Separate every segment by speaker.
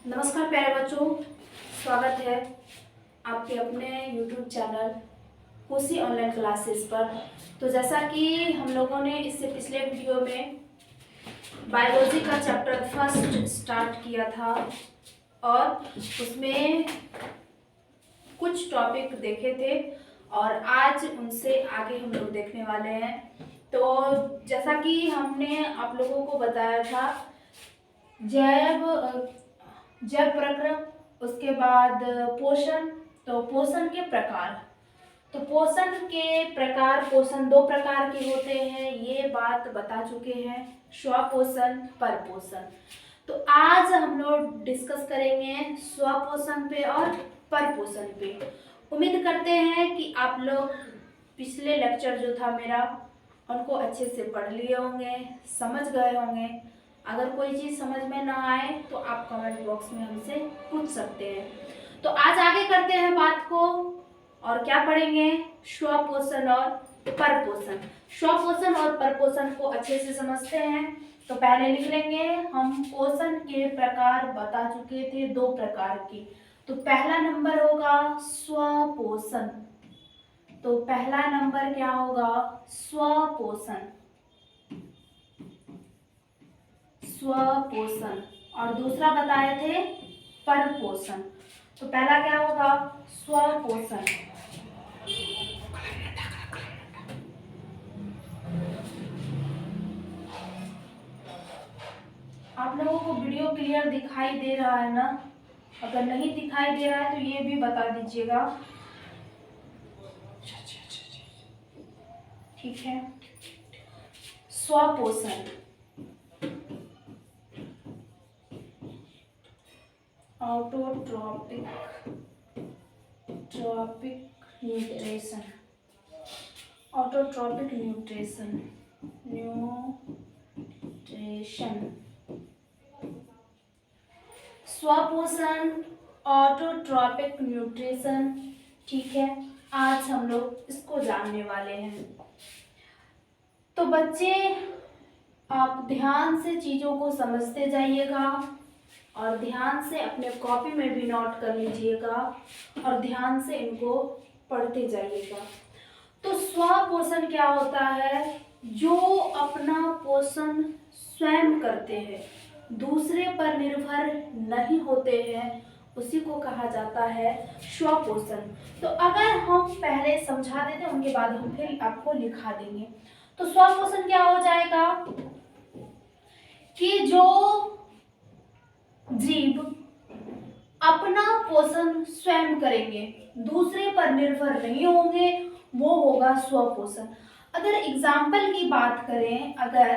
Speaker 1: नमस्कार प्यारे बच्चों, स्वागत है आपके अपने YouTube चैनल खुशी ऑनलाइन क्लासेस पर। तो जैसा कि हम लोगों ने इससे पिछले वीडियो में बायोलॉजी का चैप्टर फर्स्ट स्टार्ट किया था और उसमें कुछ टॉपिक देखे थे और आज उनसे आगे हम लोग देखने वाले हैं। तो जैसा कि हमने आप लोगों को बताया था, जैव प्रक्रम, उसके बाद पोषण। तो पोषण के प्रकार, तो पोषण के प्रकार, पोषण दो प्रकार के होते हैं, ये बात बता चुके हैं, स्वपोषण, परपोषण। तो आज हम लोग डिस्कस करेंगे स्वपोषण पे और परपोषण पे। उम्मीद करते हैं कि आप लोग पिछले लेक्चर जो था मेरा उनको अच्छे से पढ़ लिए होंगे, समझ गए होंगे। अगर कोई चीज़ समझ में ना आए तो आप कमेंट बॉक्स में हमसे पूछ सकते हैं। तो आज आगे करते हैं बात को और क्या पढ़ेंगे, स्वपोषण और परपोषण। स्वपोषण और परपोषण को अच्छे से समझते हैं। तो पहले लिख लेंगे, हम पोषण के प्रकार बता चुके थे, दो प्रकार के। तो पहला नंबर होगा स्वपोषण। तो पहला नंबर क्या होगा, स्वपोषण, स्वपोषण। और दूसरा बताए थे परपोषण। तो पहला क्या होगा, स्वपोषण। आप लोगों को वीडियो क्लियर दिखाई दे रहा है ना? अगर नहीं दिखाई दे रहा है तो ये भी बता दीजिएगा, ठीक है। स्वपोषण, ऑटोट्रॉपिक न्यूट्रिशन, ऑटोट्रॉपिक न्यूट्रिशन, स्वपोषण, ऑटोट्रॉपिक न्यूट्रिशन, ठीक है। आज हम लोग इसको जानने वाले हैं। तो बच्चे आप ध्यान से चीजों को समझते जाइएगा और ध्यान से अपने कॉपी में भी नोट कर लीजिएगा और ध्यान से इनको पढ़ते जाइएगा। तो स्वपोषण क्या होता है, जो अपना पोषण स्वयं करते हैं, दूसरे पर निर्भर नहीं होते हैं, उसी को कहा जाता है स्वपोषण। तो अगर हम पहले समझा देते हैं, उनके बाद हम फिर आपको लिखा देंगे। तो स्वपोषण क्या हो जाएगा कि जो जीव अपना पोषण स्वयं करेंगे, दूसरे पर निर्भर नहीं होंगे, वो होगा स्वपोषण। अगर एग्जाम्पल की बात करें, अगर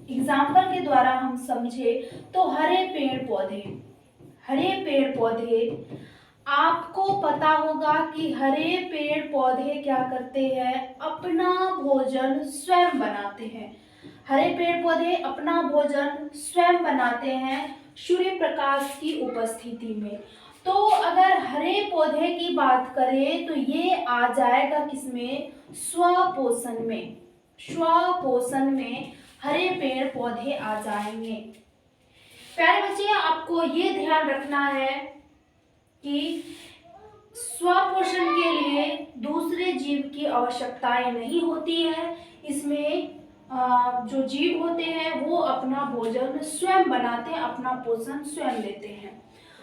Speaker 1: एग्जाम्पल के द्वारा हम समझे तो हरे पेड़ पौधे, आपको पता होगा कि हरे पेड़ पौधे क्या करते हैं, अपना भोजन स्वयं बनाते हैं। हरे पेड़ पौधे अपना भोजन स्वयं बनाते हैं सूर्य प्रकाश की उपस्थिति में। तो अगर हरे पौधे की बात करें तो ये आ जाएगा किसमें, स्वपोषण में। स्वपोषण में हरे पेड़ पौधे आ जाएंगे। प्यारे बच्चे, आपको ये ध्यान रखना है कि स्वपोषण के लिए दूसरे जीव की आवश्यकताएं नहीं होती है। इसमें जो जीव होते हैं वो अपना भोजन स्वयं बनाते हैं, अपना पोषण स्वयं लेते हैं।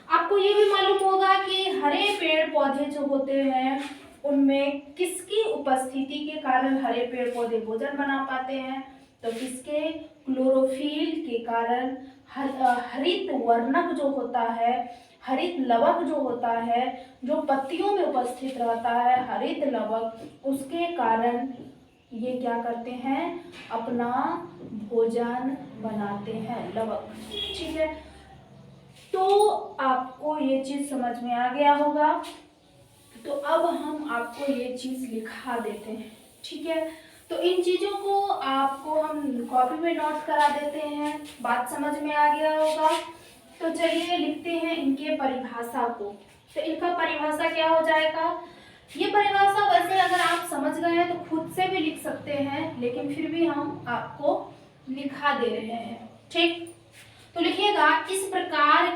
Speaker 1: आपको ये भी मालूम होगा कि हरे पेड़ पौधे जो होते हैं उनमें किसकी उपस्थिति के कारण हरे पेड़ पौधे भोजन बना पाते हैं, तो किसके, क्लोरोफिल के कारण। हरित वर्णक जो होता है, हरित लवक जो होता है, जो पत्तियों में उपस्थित रहता है, हरित लवक, उसके कारण ये क्या करते हैं, अपना भोजन बनाते हैं, लवक, ठीक है। तो आपको ये चीज समझ में आ गया होगा। तो अब हम आपको ये चीज लिखा देते हैं, ठीक है। तो इन चीजों को आपको हम कॉपी में नोट करा देते हैं, बात समझ में आ गया होगा। तो चलिए लिखते हैं इनके परिभाषा को। तो इनका परिभाषा क्या हो जाएगा, ये परिभाषा वैसे अगर आप समझ गए हैं तो खुद से भी लिख सकते हैं, लेकिन फिर भी हम आपको लिखा दे रहे हैं, ठीक। तो लिखिएगा, लिखिएगा इस प्रकार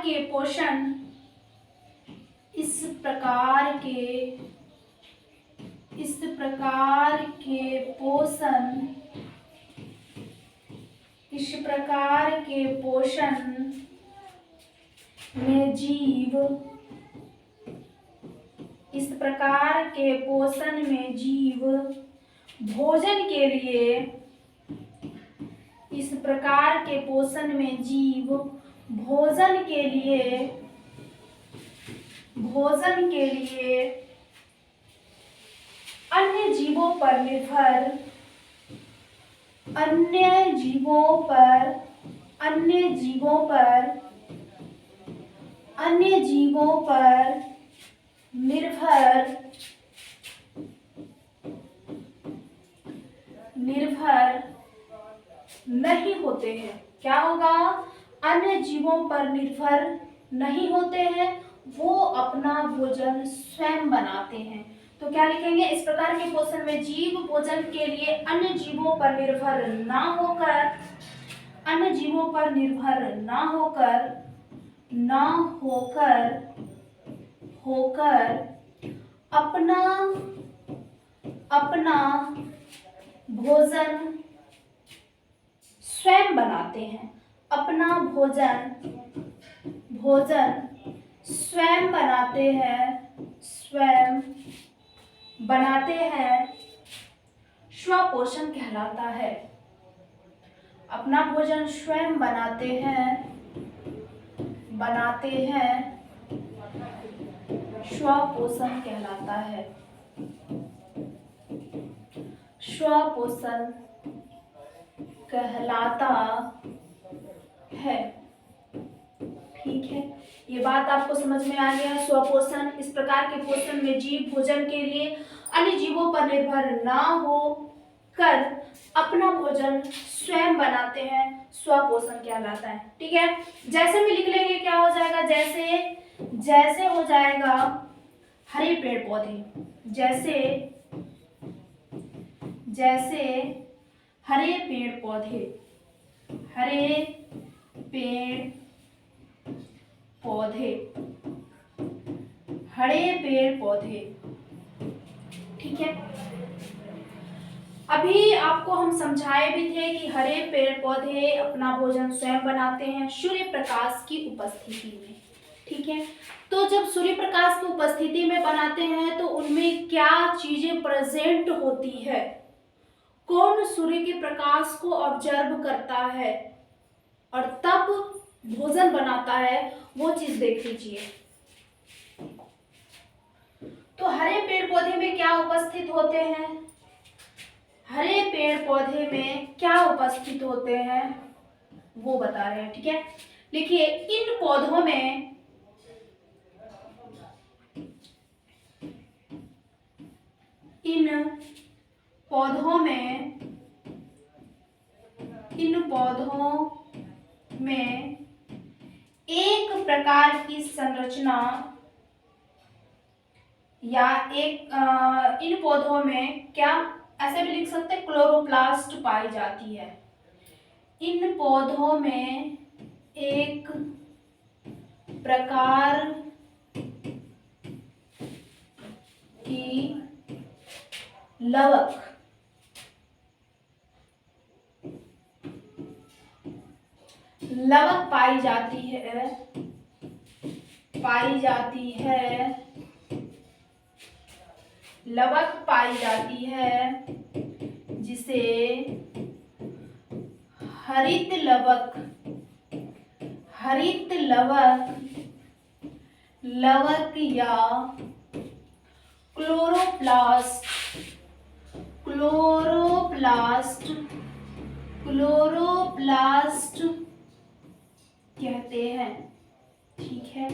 Speaker 1: के पोषण में जीव भोजन के लिए अन्य जीवों पर निर्भर नहीं होते हैं। क्या होगा? अन्य जीवों पर निर्भर नहीं होते हैं, वो अपना भोजन स्वयं बनाते हैं। तो क्या लिखेंगे? इस प्रकार के पोषण में जीव भोजन के लिए अन्य जीवों पर निर्भर ना होकर अपना भोजन स्वयं बनाते हैं। स्वयं बनाते हैं, स्वपोषण कहलाता है। अपना भोजन स्वयं बनाते हैं, स्वपोषण कहलाता है। स्वपोषण कहलाता है। ठीक है, ये बात आपको समझ में आ गया। स्वपोषण, इस प्रकार के पोषण में जीव भोजन के लिए अन्य जीवों पर निर्भर ना होकर अपना भोजन स्वयं बनाते हैं, स्वपोषण कहलाता है। ठीक है, जैसे में लिख लेंगे क्या हो जाएगा? जैसे हो जाएगा हरे पेड़ पौधे, जैसे हरे पेड़ पौधे। ठीक है, अभी आपको हम समझाए भी थे कि हरे पेड़ पौधे अपना भोजन स्वयं बनाते हैं सूर्य प्रकाश की उपस्थिति में। ठीक है, तो जब सूर्य प्रकाश की उपस्थिति में बनाते हैं तो उनमें क्या चीजें प्रेजेंट होती है, कौन सूर्य के प्रकाश को ऑब्जर्व करता है और तब भोजन बनाता है, वो चीज देख लीजिए। तो हरे पेड़ पौधे में क्या उपस्थित होते हैं? हरे पेड़ पौधे में क्या उपस्थित होते हैं वो बता रहे हैं। ठीक है, लिखिए इन पौधों में एक प्रकार की संरचना या इन पौधों में क्या, ऐसे भी लिख सकते हैं, क्लोरोप्लास्ट पाई जाती है। इन पौधों में एक प्रकार की लवक पाई जाती है, जिसे हरित लवक या क्लोरोप्लास्ट कहते हैं। ठीक है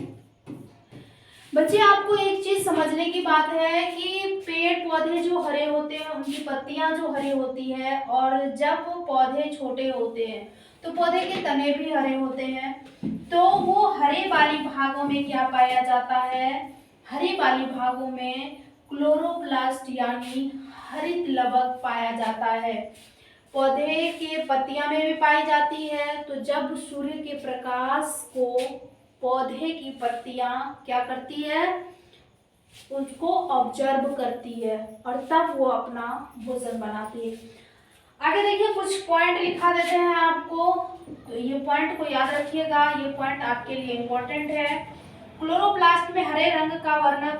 Speaker 1: बच्चे, आपको एक चीज समझने की बात है कि पेड़ पौधे जो हरे होते हैं, उनकी पत्तियां जो हरी होती है, और जब वो पौधे छोटे होते हैं तो पौधे के तने भी हरे होते हैं। तो वो हरे वाली भागों में क्या पाया जाता है? हरे वाली भागों में क्लोरोप्लास्ट यानी हरित लवक पाया जाता है। पौधे के पत्तियां में भी पाई जाती है। तो जब सूर्य के प्रकाश को पौधे की पत्तियां क्या करती है, उसको ऑब्जर्व करती है और तब वो अपना भोजन बनाती है। आगे देखिए कुछ पॉइंट लिखा देते हैं आपको, तो ये पॉइंट को याद रखिएगा, ये पॉइंट आपके लिए इम्पोर्टेंट है। क्लोरोप्लास्ट में हरे रंग का वर्णक,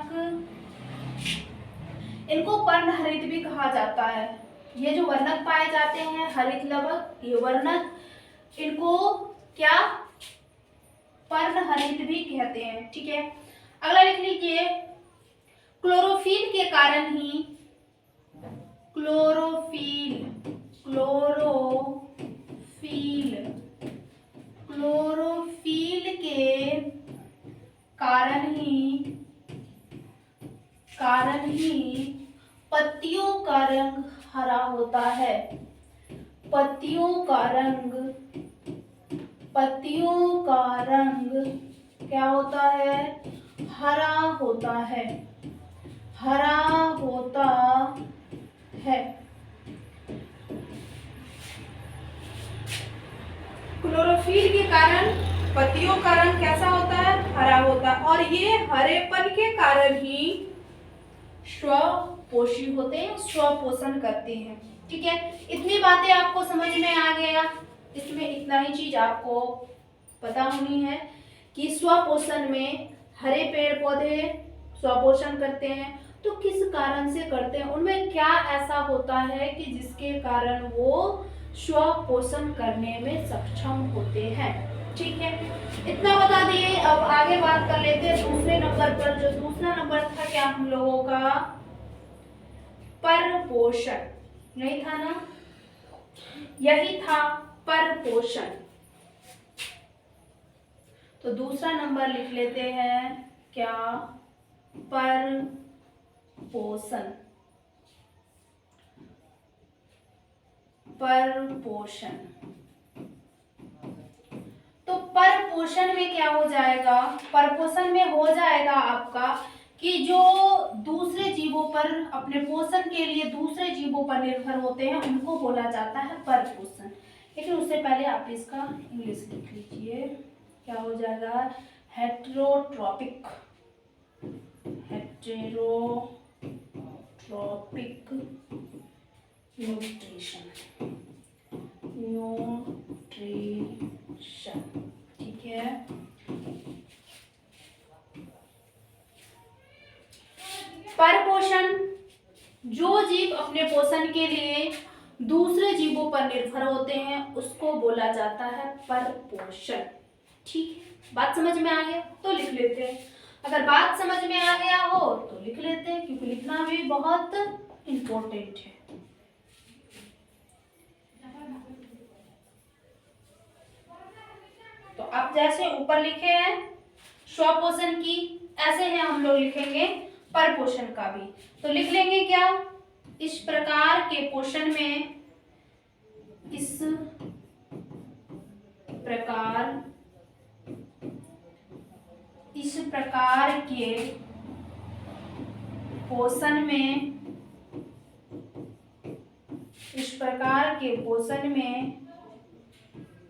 Speaker 1: इनको पर्णहरित भी कहा जाता है। ये जो वर्णक पाए जाते हैं हरित लवक, ये वर्णक, इनको क्या पर्णहरित भी कहते हैं। ठीक है, अगला लिख लीजिए, क्लोरोफिल के कारण ही, क्लोरोफिल के कारण ही पत्तियों का रंग हरा होता है। पत्तियों का रंग क्या होता है, हरा होता है, हरा होता है। क्लोरोफिल के कारण पत्तियों का रंग कैसा होता है, हरा होता है, और ये हरेपन के कारण ही स्वपोषी होते हैं, स्वपोषण करते हैं। ठीक है, इतनी बातें आपको समझ में आ गया। इसमें इतना ही चीज आपको पता होनी है कि स्वपोषण में हरे पेड़ पौधे स्वपोषण करते हैं, तो किस कारण से करते हैं, उनमें क्या ऐसा होता है कि जिसके कारण वो स्वपोषण करने में सक्षम होते हैं। ठीक है, इतना बता दिए। अब आगे बात कर लेते हैं दूसरे नंबर पर। जो दूसरा नंबर था क्या हम लोगों का, परपोषण, नहीं था ना, यही था परपोषण। तो दूसरा नंबर लिख लेते हैं क्या, परपोषण। परपोषण, तो परपोषण में क्या हो जाएगा, परपोषण में हो जाएगा आपका कि जो दूसरे जीवों पर अपने पोषण के लिए दूसरे जीवों पर निर्भर होते हैं उनको बोला जाता है परपोषण। लेकिन उससे पहले आप इसका इंग्लिश लिख लीजिए, क्या हो जाएगा, हेटेरोट्रॉपिक, हेटेरोट्रॉपिक न्यूट्रिशन, ठीक है। परपोषण, जो जीव अपने पोषण के लिए दूसरे जीवों पर निर्भर होते हैं उसको बोला जाता है परपोषण। ठीक है, बात समझ में आ गया तो लिख लेते हैं, अगर बात समझ में आ गया हो तो लिख लेते हैं, क्योंकि लिखना भी बहुत इंपॉर्टेंट है। तो अब जैसे ऊपर लिखे हैं स्वपोषण की, ऐसे हैं हम लोग लिखेंगे परपोषण का भी। तो लिख लेंगे क्या, इस प्रकार के पोषण में, इस प्रकार के पोषण में, इस प्रकार के पोषण में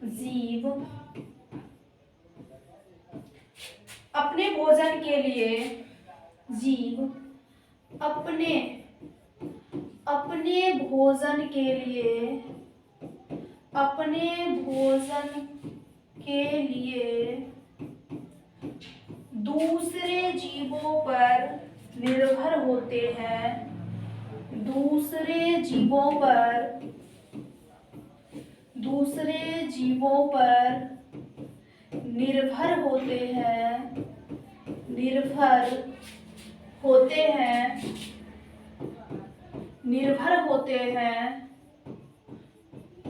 Speaker 1: जीव अपने भोजन के लिए, जीव अपने भोजन के लिए दूसरे जीवों पर निर्भर होते हैं, दूसरे जीवों पर निर्भर होते हैं।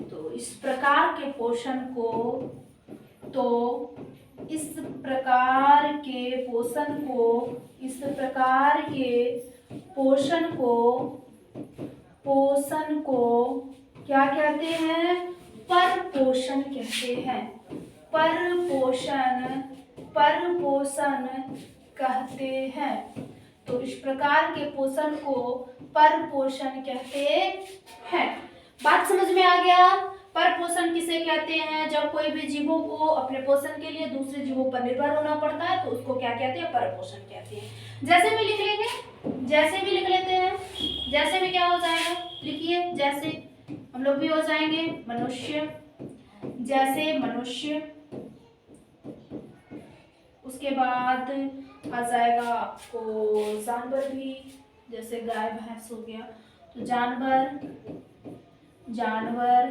Speaker 1: तो इस प्रकार के पोषण को, क्या कहते हैं, परपोषण कहते हैं, परपोषण कहते हैं। तो इस प्रकार के पोषण को परपोषण कहते हैं। बात समझ में आ गया। परपोषण किसे कहते हैं? जब कोई भी जीवों को अपने पोषण के लिए दूसरे जीवों पर निर्भर होना पड़ता है तो उसको क्या कहते हैं? परपोषण कहते हैं। जैसे भी लिख लेंगे, जैसे भी लिख लेते हैं, जैसे भी क्या हो जाएगा, लिखिए। जैसे हम लोग भी हो जाएंगे मनुष्य, जैसे मनुष्य। उसके बाद आ जाएगा आपको जानवर भी, जैसे गाय भैंस हो गया तो जानवर, जानवर,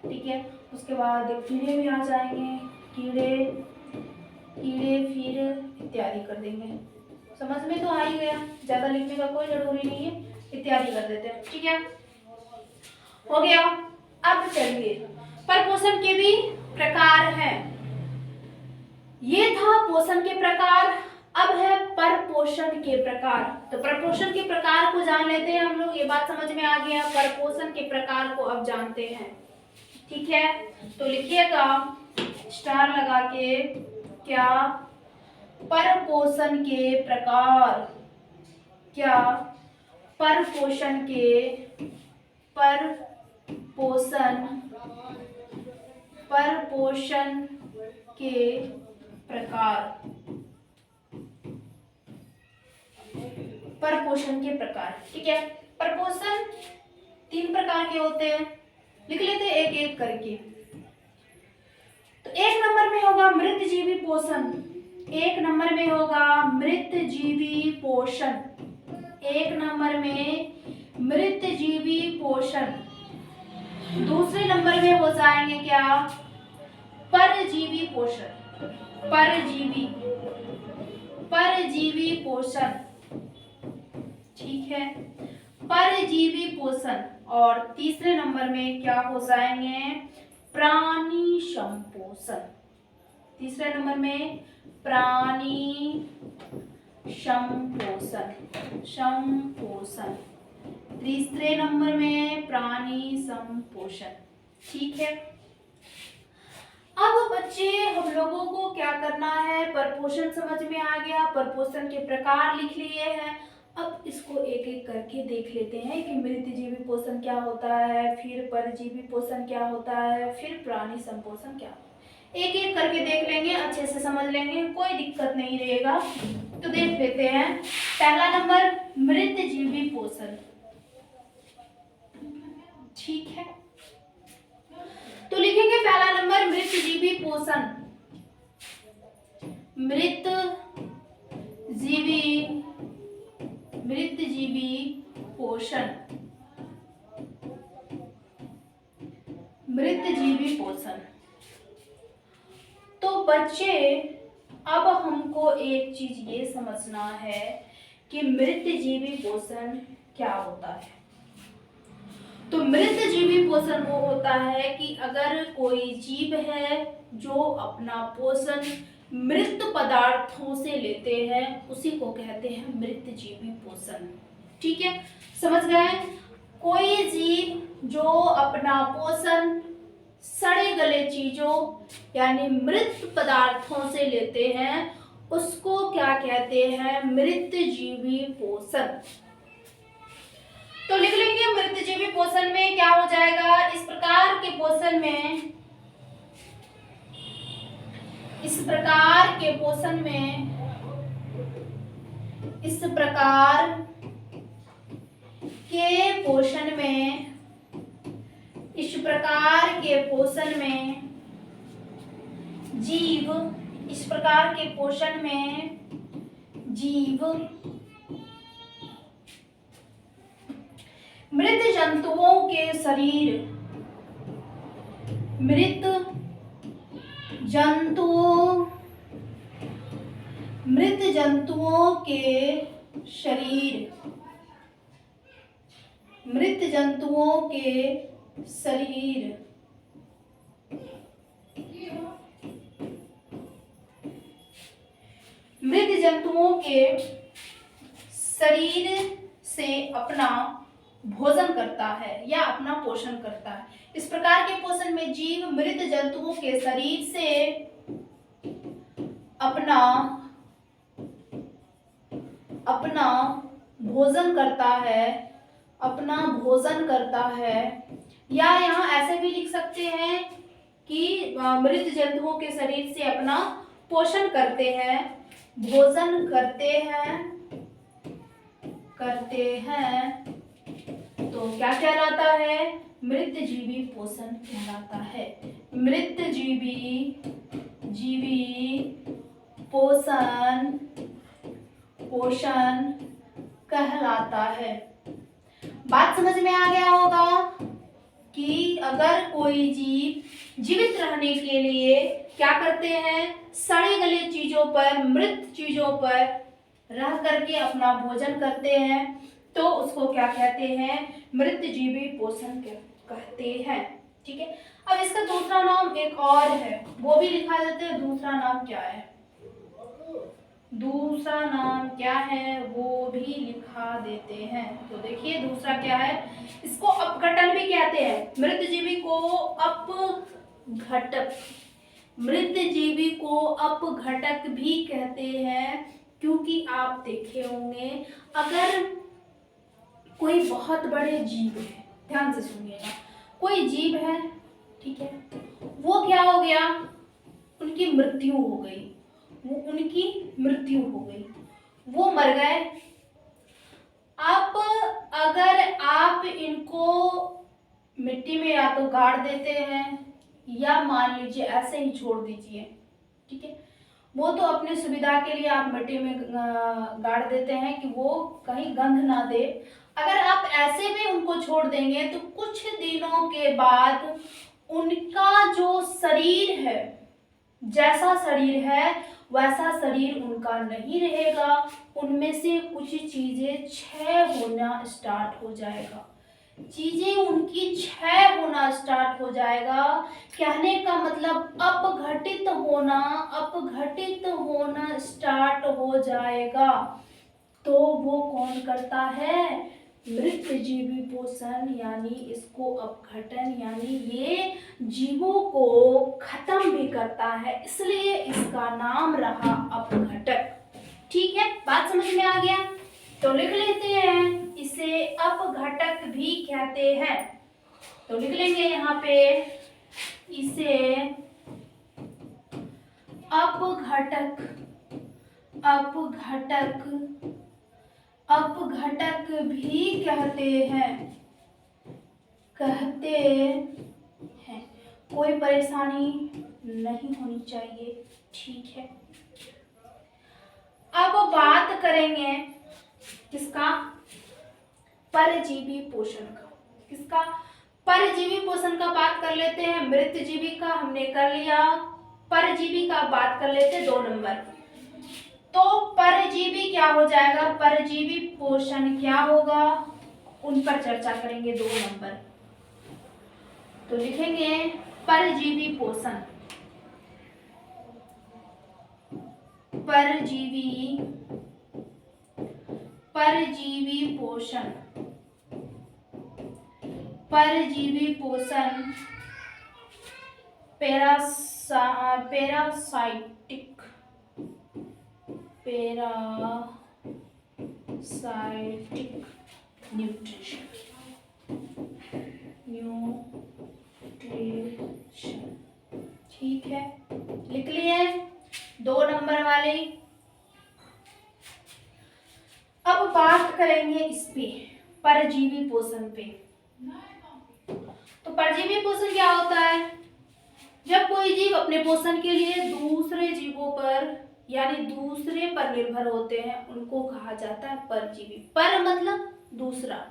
Speaker 1: ठीक है। उसके बाद कीड़े भी आ जाएंगे, कीड़े, कीड़े, फिर इत्यादि कर देंगे। समझ में तो आ ही गया, ज्यादा लिखने का कोई जरूरी नहीं है, इत्यादि कर देते हैं, ठीक है, हो गया। अब चलिए, परपोषण के भी प्रकार हैं। ये था पोषण के प्रकार, अब है परपोषण के प्रकार। तो परपोषण के प्रकार को जान लेते हैं हम लोग, ये बात समझ में आ गया। परपोषण के प्रकार को अब जानते हैं, ठीक है। तो लिखिएगा स्टार लगा के, क्या परपोषण के प्रकार, क्या परपोषण के, परपोषण, परपोषण के प्रकार, परपोषण के प्रकार, ठीक है। परपोषण 3 प्रकार के होते हैं, लिख लेते हैं एक एक करके। तो 1 नंबर में होगा मृतजीवी पोषण, 1 नंबर में होगा मृतजीवी पोषण, 1 नंबर में मृतजीवी पोषण। दूसरे नंबर में हो जाएंगे क्या? परजीवी पोषण, परजीवी, परजीवी पोषण, ठीक है, परजीवी पोषण। और तीसरे नंबर में क्या हो जाएंगे? प्राणी संपोषण, तीसरे नंबर में प्राणी संपोषण, संपोषण, तीसरे नंबर में प्राणी संपोषण, ठीक है। अब बच्चे हम लोगों को क्या करना है? परपोषण समझ में आ गया, परपोषण के प्रकार लिख लिए हैं। अब इसको एक एक करके देख लेते हैं कि मृतजीवी पोषण क्या होता है, फिर परजीवी पोषण क्या होता है, फिर प्राणी संपोषण क्या होता है। एक एक करके देख लेंगे, अच्छे से समझ लेंगे, कोई दिक्कत नहीं रहेगा। तो देख लेते हैं। पहला नंबर मृतजीवी पोषण, ठीक है। तो लिखेंगे पहला नंबर मृतजीवी पोषण, मृतजीवी, मृतजीवी पोषण, मृतजीवी पोषण। तो बच्चे अब हमको एक चीज ये समझना है कि मृतजीवी पोषण क्या होता है। तो मृतजीवी पोषण वो होता है कि अगर कोई जीव है जो अपना पोषण मृत पदार्थों से लेते हैं, उसी को कहते हैं मृतजीवी पोषण, ठीक है, समझ गए। कोई जीव जो अपना पोषण सड़े गले चीजों यानी मृत पदार्थों से लेते हैं, उसको क्या कहते हैं? मृतजीवी पोषण। तो लिख लेंगे मृतजीवी पोषण में क्या हो जाएगा? इस प्रकार के पोषण में, इस प्रकार के पोषण में, इस प्रकार के पोषण में, इस प्रकार के पोषण में जीव, इस प्रकार के पोषण में जीव मृत जंतुओं के शरीर, मृत जंतुओं, मृत जंतुओं के शरीर, मृत जंतुओं के शरीर, मृत जंतुओं के शरीर से अपना भोजन करता है या अपना पोषण करता है। इस प्रकार के पोषण में जीव मृत जंतुओं के शरीर से अपना भोजन करता है, अपना भोजन करता है, या यहाँ ऐसे भी लिख सकते हैं कि मृत जंतुओं के शरीर से अपना पोषण करते हैं, भोजन करते हैं तो क्या कहलाता है? मृत जीवी पोषण कहलाता है। मृत जीवी पोषण कहलाता है। बात समझ में आ गया होगा कि अगर कोई जीव जीवित रहने के लिए क्या करते हैं? सड़े गले चीजों पर, मृत चीजों पर रह करके अपना भोजन करते हैं तो उसको क्या कहते हैं? मृत जीवी पोषण कहते हैं। ठीक है, अब इसका दूसरा नाम एक और है, वो भी लिखा देते हैं। दूसरा नाम क्या है? दूसरा नाम क्या है वो भी लिखा देते हैं। तो देखिए दूसरा क्या है, इसको अपघटन भी कहते हैं। मृत जीवी को अपघटक भी कहते हैं, क्योंकि आप देखे होंगे अगर कोई बहुत बड़े जीव है, ध्यान से सुनिएगा, कोई जीव है, ठीक है, वो क्या हो गया? उनकी मृत्यु हो गई, वो मर गए। अब अगर आप इनको मिट्टी में या तो गाड़ देते हैं या मान लीजिए ऐसे ही छोड़ दीजिए, ठीक है, वो तो अपने सुविधा के लिए आप मिट्टी में गाड़ देते हैं कि वो कहीं गंध ना दे। अगर आप ऐसे भी उनको छोड़ देंगे तो कुछ दिनों के बाद उनका जो शरीर है, जैसा शरीर है वैसा शरीर उनका नहीं रहेगा, उनमें से कुछ चीजें क्षय होना स्टार्ट हो जाएगा, उनकी क्षय होना स्टार्ट हो जाएगा। कहने का मतलब अपघटित होना स्टार्ट हो जाएगा। तो वो कौन करता है? मृत जीवी पोषण, यानी इसको अपघटन, यानी ये जीवों को खत्म भी करता है, इसलिए इसका नाम रहा अपघटक। ठीक है, बात समझ में आ गया? तो लिख लेते हैं, इसे अपघटक भी कहते हैं। तो लिख लेंगे यहाँ पे, इसे अपघटक भी कहते हैं। कोई परेशानी नहीं होनी चाहिए, ठीक है। अब बात करेंगे किसका? परजीवी पोषण का। किसका? परजीवी पोषण का बात कर लेते हैं। मृत जीवी का हमने कर लिया, परजीवी का बात कर लेते हैं 2 नंबर। तो परजीवी क्या हो जाएगा? परजीवी पोषण क्या होगा, उन पर चर्चा करेंगे 2 नंबर। तो लिखेंगे परजीवी पोषण। परजीवी पोषण पैरासाइटिक न्यूट्रिशन। ठीक है, लिख लिए 2 नंबर वाले। अब बात करेंगे इस पे, परजीवी पोषण पे। तो परजीवी पोषण क्या होता है? जब कोई जीव अपने पोषण के लिए दूसरे जीवों पर, यानी दूसरे पर निर्भर होते हैं, उनको कहा जाता है परजीवी। पर मतलब दूसरा,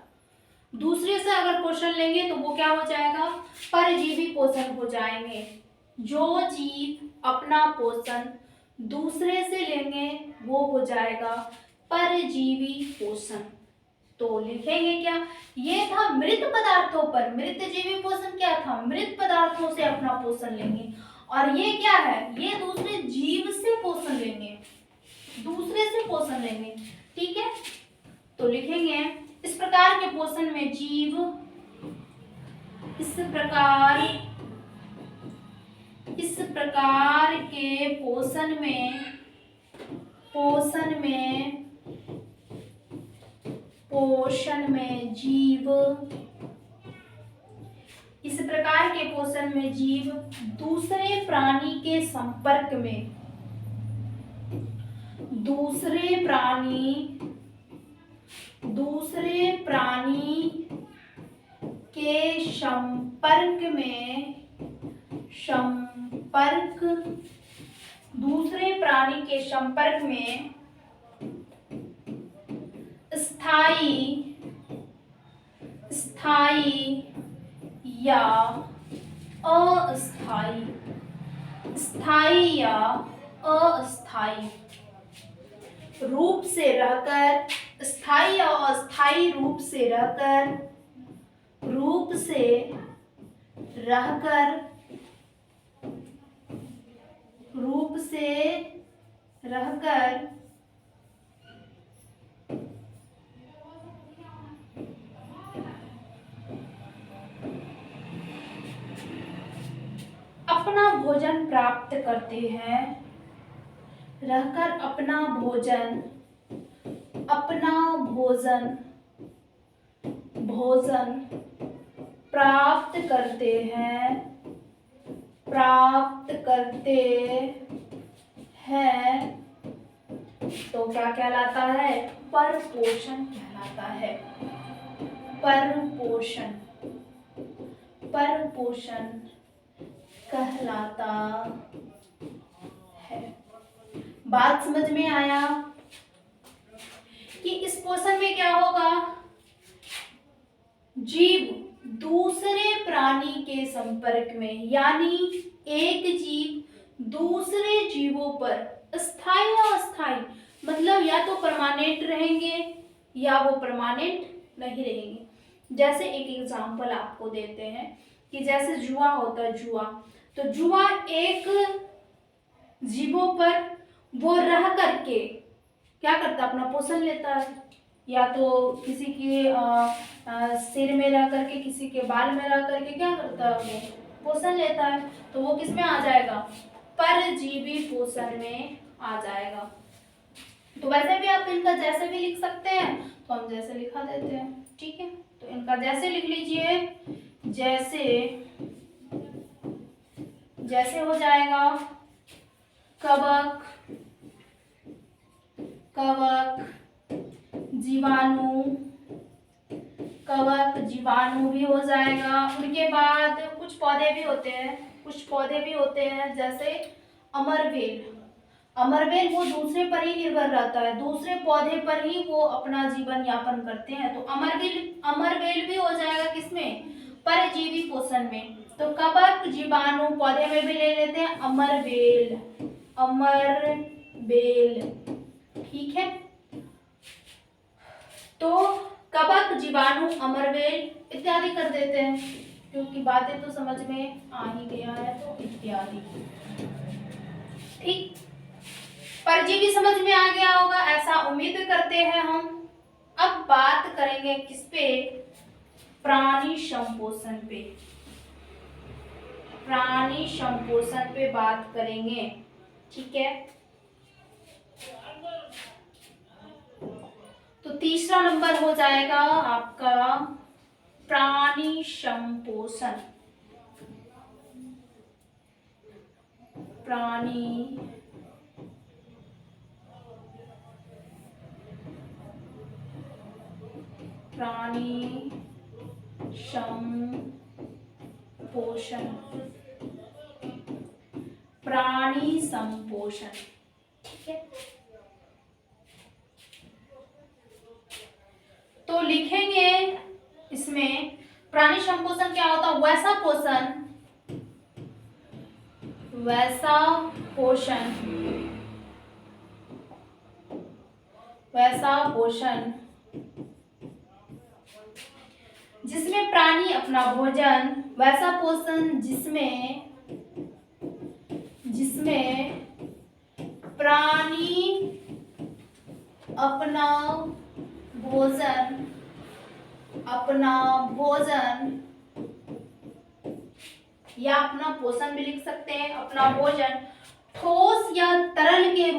Speaker 1: दूसरे से अगर पोषण लेंगे तो वो क्या हो जाएगा? परजीवी पोषण हो जाएंगे। जो जीव अपना पोषण दूसरे से लेंगे वो हो जाएगा परजीवी पोषण। तो लिखेंगे क्या? ये था मृत पदार्थों पर। मृत जीवी पोषण क्या था? मृत पदार्थों से अपना पोषण लेंगे। और ये क्या है? ये दूसरे जीव से पोषण लेंगे, ठीक है। तो लिखेंगे इस प्रकार के पोषण में जीव, इस प्रकार के पोषण में जीव इस प्रकार के पोषण में जीव दूसरे प्राणी के संपर्क में दूसरे प्राणी के संपर्क में दूसरे प्राणी के संपर्क में स्थायी या अस्थायी रूप से रहकर, स्थायी या अस्थायी रूप से रहकर अपना भोजन प्राप्त करते हैं, रहकर अपना भोजन प्राप्त करते हैं तो क्या कहलाता है? परपोषण कहलाता है। परपोषण कहलाता है। बात समझ में आया कि इस पोषण में क्या होगा? जीव दूसरे प्राणी के संपर्क में, यानी एक जीव दूसरे जीवों पर स्थायी या अस्थायी, मतलब या तो परमानेंट रहेंगे या वो परमानेंट नहीं रहेंगे। जैसे एक एग्जांपल आपको देते हैं कि जैसे जुआ होता है, तो जुआ एक जीवों पर वो रह करके क्या करता है? अपना पोषण लेता है, या तो किसी के सिर में रह करके, किसी के बाल में रह करके क्या करता है? वो पोषण लेता है। तो वो किस में आ जाएगा? परजीवी पोषण में आ जाएगा। तो वैसे भी आप इनका जैसे भी लिख सकते हैं, तो हम जैसे लिखा देते हैं, ठीक है। तो इनका जैसे लिख लीजिए, जैसे हो जाएगा कवक जीवाणु भी हो जाएगा। उनके बाद कुछ पौधे भी होते हैं, जैसे अमरबेल वो दूसरे पर ही निर्भर रहता है, दूसरे पौधे पर ही वो अपना जीवन यापन करते हैं। तो अमरबेल भी हो जाएगा किसमें? परजीवी पोषण में। तो कवक जीवाणु पौधे में भी ले लेते हैं अमरबेल, ठीक है। तो कवक जीवाणु अमरबेल इत्यादि कर देते हैं, क्योंकि बातें तो समझ में आ ही गया है, तो इत्यादि, ठीक। परजीवी समझ में आ गया होगा, ऐसा उम्मीद करते हैं हम। अब बात करेंगे किस पे? प्राणी संपोषण पे बात करेंगे, ठीक है। तो तीसरा नंबर हो जाएगा आपका प्राणी संपोषण। प्राणी संपोषण, ठीक है। तो लिखेंगे इसमें प्राणी संपोषण क्या होता है? वैसा पोषण जिसमें प्राणी अपना भोजन, वैसा पोषण जिसमें प्राणी अपना भोजन या अपना पोषण भी लिख सकते हैं, अपना भोजन ठोस या तरल के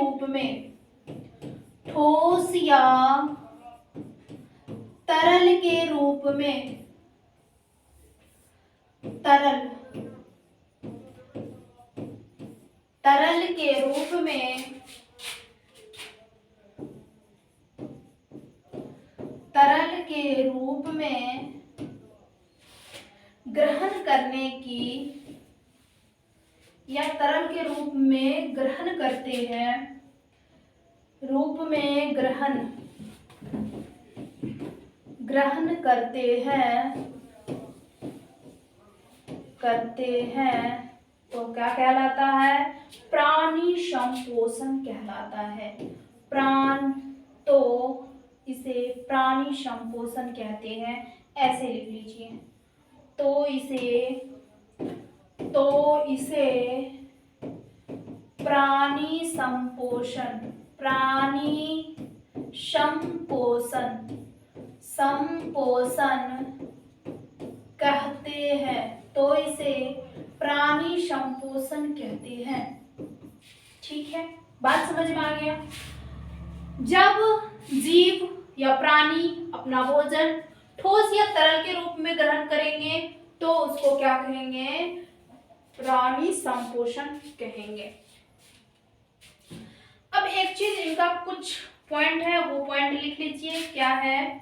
Speaker 1: रूप में तरल, तरल के रूप में, तरल के रूप में ग्रहण करने की, या तरल के रूप में ग्रहण करते हैं, रूप में ग्रहण, ग्रहण करते हैं, करते हैं, तो क्या कहलाता है? प्राणी संपोषण कहलाता है। प्राण, तो इसे प्राणी संपोषण कहते हैं, ऐसे लिख लीजिए। तो इसे प्राणी संपोषण, प्राणी संपोषण, संपोषण कहते हैं। तो इसे प्राणी संपोषण कहते हैं। ठीक है, बात समझ में आ गया? जब जीव या प्राणी अपना भोजन ठोस या तरल के रूप में ग्रहण करेंगे तो उसको क्या कहेंगे? प्राणी संपोषण कहेंगे। अब एक चीज, इनका कुछ पॉइंट है, वो पॉइंट लिख लीजिए। क्या है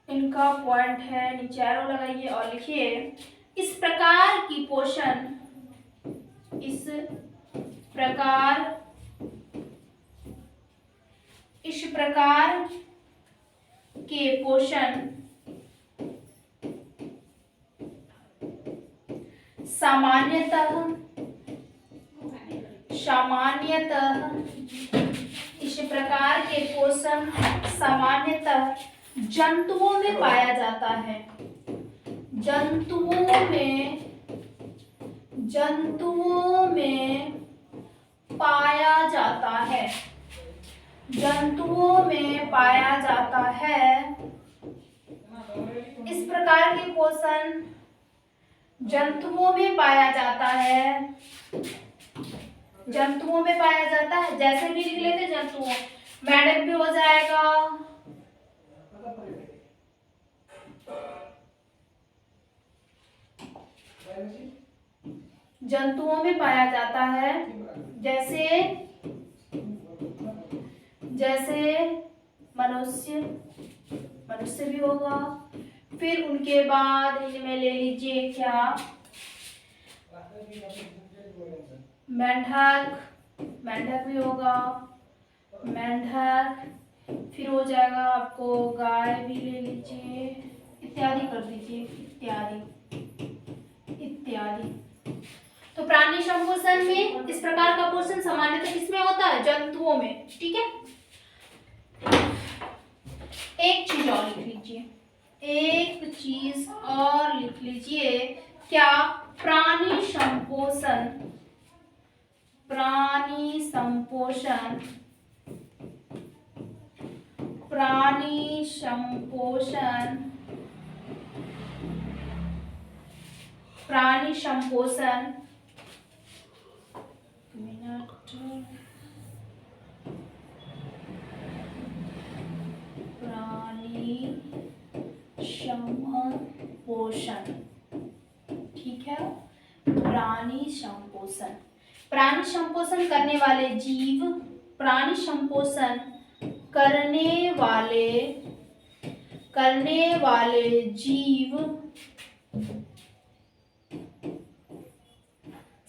Speaker 1: इनका पॉइंट है? नीचे एरो लगाइए और लिखिए, इस प्रकार की पोषण, इस प्रकार के पोषण सामान्यतः इस प्रकार के पोषण सामान्यतः जंतुओं में पाया जाता है। जंतुओं में पाया जाता है। जंतुओं में पाया जाता है। इस प्रकार के पोषण जंतुओं में पाया जाता है। जंतुओं में पाया जाता है, जैसे भी लिख लेते जंतुओं, मैडम भी हो जाएगा। जंतुओं में पाया जाता है, जैसे मनुष्य भी होगा। फिर उनके बाद इनमें ले लीजिए क्या, मेंढक भी होगा, मेंढक। फिर हो जाएगा आपको गाय भी ले लीजिए, इत्यादि कर दीजिए, इत्यादि। तो प्राणी संपोषण में इस प्रकार का पोषण सामान्यतः किसमें होता है? जंतुओं में। ठीक है, एक चीज और लिख लीजिए, एक चीज और लिख लीजिए। क्या? प्राणी संपोषण ठीक है, प्राणी संपोषण करने वाले जीव, प्राणी संपोषण करने वाले जीव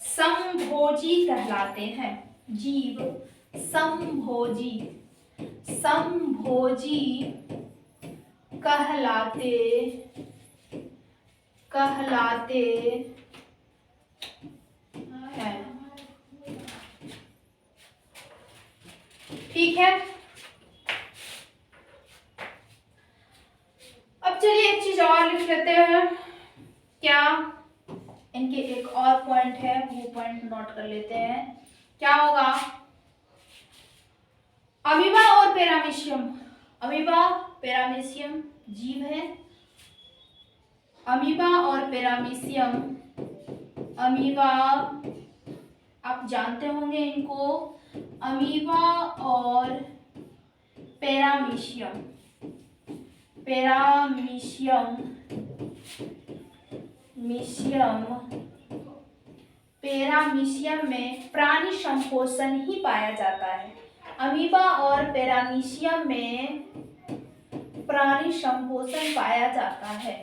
Speaker 1: समभोजी कहलाते हैं। जीव समभोजी कहलाते हैं। ठीक है, अब चलिए एक चीज और लिख लेते हैं। क्या? इनके एक और पॉइंट है, वो पॉइंट नोट कर लेते हैं। क्या होगा? अमीबा और पैरामीशियम। अमीबा पैरामीशियम जीव है। अमीबा और पैरामीशियम, अमीबा आप जानते होंगे इनको, अमीबा और पैरामीशियम मीशियम पैरामीशियम में प्राणी संपोषण ही पाया जाता है। अमीबा और पैरामीशियम में प्राणी संपोषण पाया जाता है।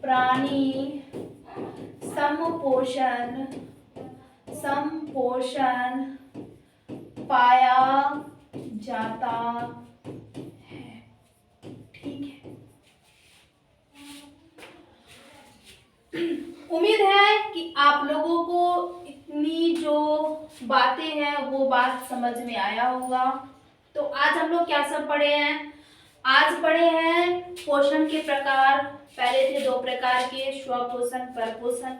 Speaker 1: प्राणी संपोषण पाया जाता है। ठीक है, उम्मीद है कि आप लोगों को इतनी जो बातें हैं वो बात समझ में आया होगा। तो आज हम लोग क्या सब पढ़े हैं? आज पढ़े हैं पोषण के प्रकार। पहले थे 2 प्रकार के, स्वपोषण, परपोषण।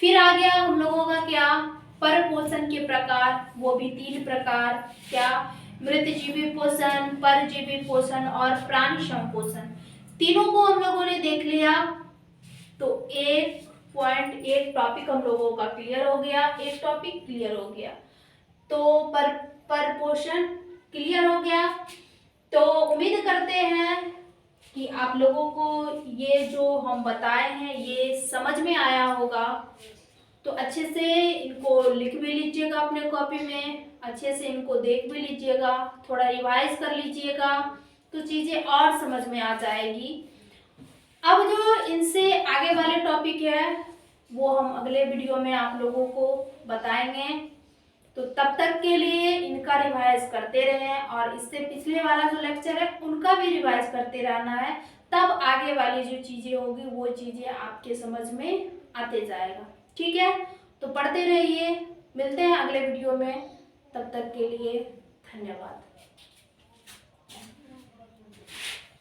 Speaker 1: फिर आ गया हम लोगों का क्या, परपोषण के प्रकार, वो भी 3 प्रकार, क्या, मृतजीवी पोषण, परजीवी पोषण और प्राणी संपोषण। तीनों को हम लोगों ने देख लिया। तो 1.1 टॉपिक हम लोगों का क्लियर हो गया, एक टॉपिक क्लियर हो गया। तो परपोषण क्लियर हो गया। तो उम्मीद करते हैं कि आप लोगों को ये जो हम बताए हैं ये समझ में आया होगा। तो अच्छे से इनको लिख भी लीजिएगा अपने कॉपी में, अच्छे से इनको देख भी लीजिएगा, थोड़ा रिवाइज कर लीजिएगा, तो चीज़ें और समझ में आ जाएगी। अब जो इनसे आगे वाले टॉपिक है वो हम अगले वीडियो में आप लोगों को बताएंगे। तो तब तक के लिए इनका रिवाइज करते रहें और इससे पिछले वाला जो लेक्चर है उनका भी रिवाइज करते रहना है। तब आगे वाली जो चीज़ें होगी वो चीज़ें आपके समझ में आते जाएगा। ठीक है, तो पढ़ते रहिए। मिलते हैं अगले वीडियो में, तब तक के लिए धन्यवाद।